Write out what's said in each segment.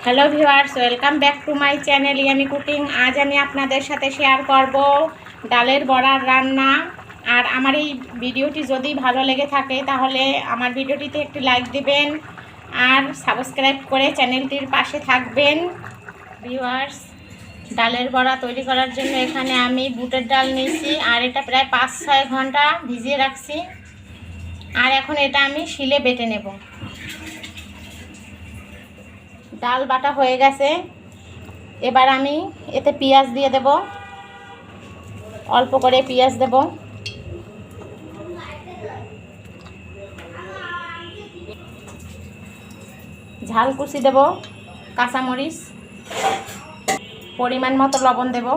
Hello viewers, welcome back to my channel yummy cooking. আজ আমি আপনাদের সাথে শেয়ার করব ডালের বড়ার রান্না। আর আমার এই ভিডিওটি যদি ভালো লেগে থাকে তাহলে আমার ভিডিওটিতে একটি লাইক দিবেন আর সাবস্ক্রাইব করে চ্যানেলটির পাশে থাকবেন। ভিউয়ার্স, ডালের বড়া তৈরি করার জন্য এখানে আমি বুটের ডাল নিয়েছি আর এটা প্রায় 5-6 ঘন্টা ভিজিয়ে রাখছি। আর এখন এটা আমি শিলে বেটে নেব। ডাল বাটা হয়ে গেছে, এবার আমি এতে পেঁয়াজ দিয়ে দেব, অল্প করে পেঁয়াজ দেব, ঝাল কুচি দেব, কাঁচামরিচ, পরিমাণ মতো লবণ দেব,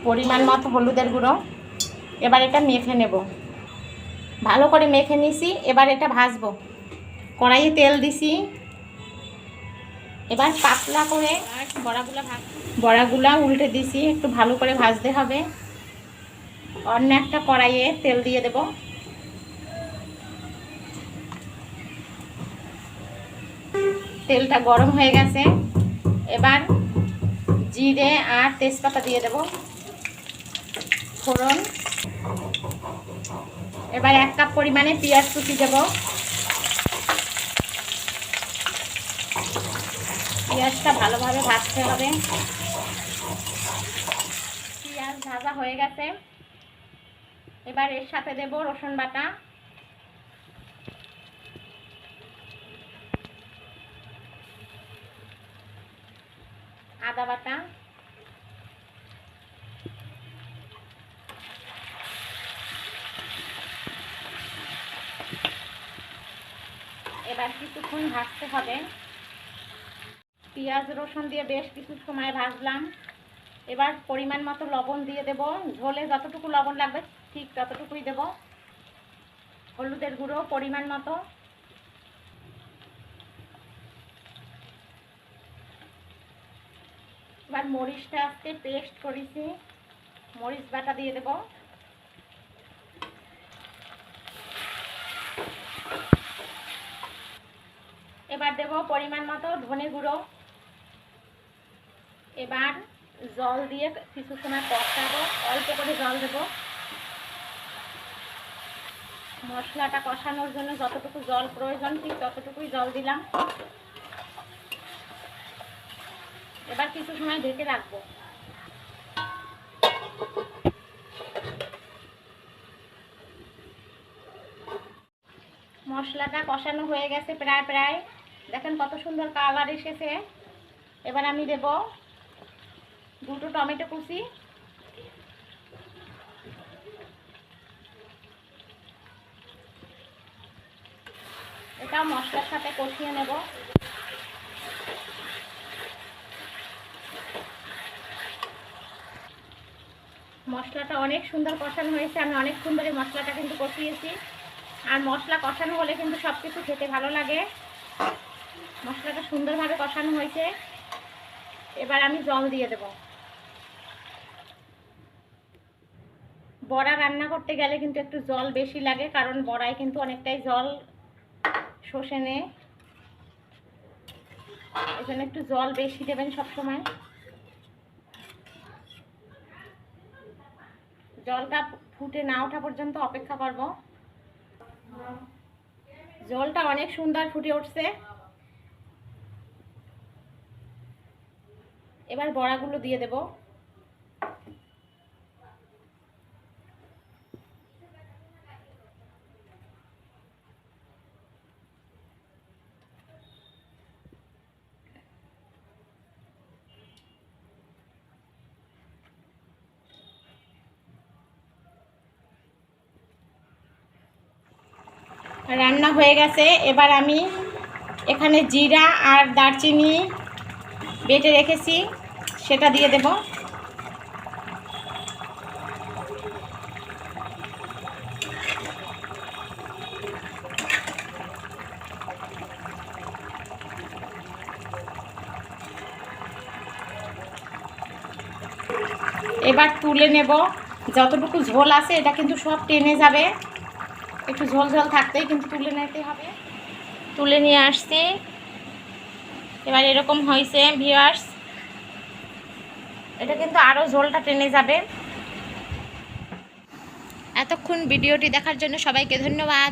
পরিমাণ মতো হলুদের গুঁড়ো। এবার এটা মেখে নেব, ভালো করে মেখে নিছি। এবার এটা ভাজবো। কড়াইয়ে তেল দিছি, এবার পাতলা করে বড়াগুলা উল্টে দিছি, একটু ভালো করে ভাজতে হবে। অন্য একটা কড়াইয়ে তেল দিয়ে দেব, তেলটা গরম হয়ে গেছে। এবার জিরে আর তেজপাতা দিয়ে দেব, ফোড়ন। এবার 1 কাপ পরিমাণে পেঁয়াজ কুচি দেব। পেঁয়াজটা ভালোভাবে ভাজতে হবে। পেঁয়াজ ভাজা হয়ে গেছে, এবার এর সাথে দেব রসুন বাটা, আদা বাটা, এবার কিছুক্ষণ ভাজতে হবে। পেঁয়াজ রসুন দিয়ে বেশ কিছু সময় ভাজলাম। এবার পরিমাণ মতো লবণ দিয়ে দেব, ঝোলে যতটুকু লবণ লাগবে ঠিক ততটুকুই দেব। হলুদের গুঁড়ো পরিমাণ মতো, এবার মরিচটা আজকে পেস্ট করেছি, মরিচ বাটা দিয়ে দেব। এবার দেব পরিমাণ মতো ধনে গুঁড়ো। এবার জল দিয়ে কিছু সময় কষাবো, অল্প করে জল দেব। মশলাটা কষানোর জন্য যতটুকু জল প্রয়োজন ঠিক ততটুকুই জল দিলাম। এবার কিছু সময় ঢেকে রাখবো। মশলাটা কষানো হয়ে গেছে প্রায় দেখেন কত সুন্দর কালার এসেছে। এবার আমি দেব 2টো টমেটো কুচি, এটাও মশলার সাথে কষিয়ে নেব। মশলাটা অনেক সুন্দর কষানো হয়েছে, আমি অনেকক্ষণ ধরে মশলাটা কিন্তু কষিয়েছি। আর মশলা কষানো হলে কিন্তু সব কিছু খেতে ভালো লাগে। মশলাটা সুন্দরভাবে কষানো হয়েছে, এবার আমি জল দিয়ে দেব। বড়া রান্না করতে গেলে কিন্তু একটু জল বেশি লাগে, কারণ বড়ায় কিন্তু অনেকটাই জল শোষে নেয়। এই জন্য একটু জল বেশি দেবেন সবসময়। জলটা ফুটে না ওঠা পর্যন্ত অপেক্ষা করব। জলটা অনেক সুন্দর ফুটে উঠছে। এবার বড়াগুলো দিয়ে দেব। রান্না হয়ে গেছে, এবার আমি এখানে জিরা আর দারচিনি বেটে রেখেছি সেটা দিয়ে দেব। এবার তুলে নেব। যতটুকু ঝোল আছে এটা কিন্তু সব টেনে যাবে, একটু ঝোল ঝোল থাকতেই কিন্তু তুলে নিতে হবে। তুলে নিয়ে আসছি। এবার এরকম হয়েছে ভিউয়ার্স, এটা কিন্তু আরও ঝোলটা টেনে যাবে। এতক্ষণ ভিডিওটি দেখার জন্য সবাইকে ধন্যবাদ।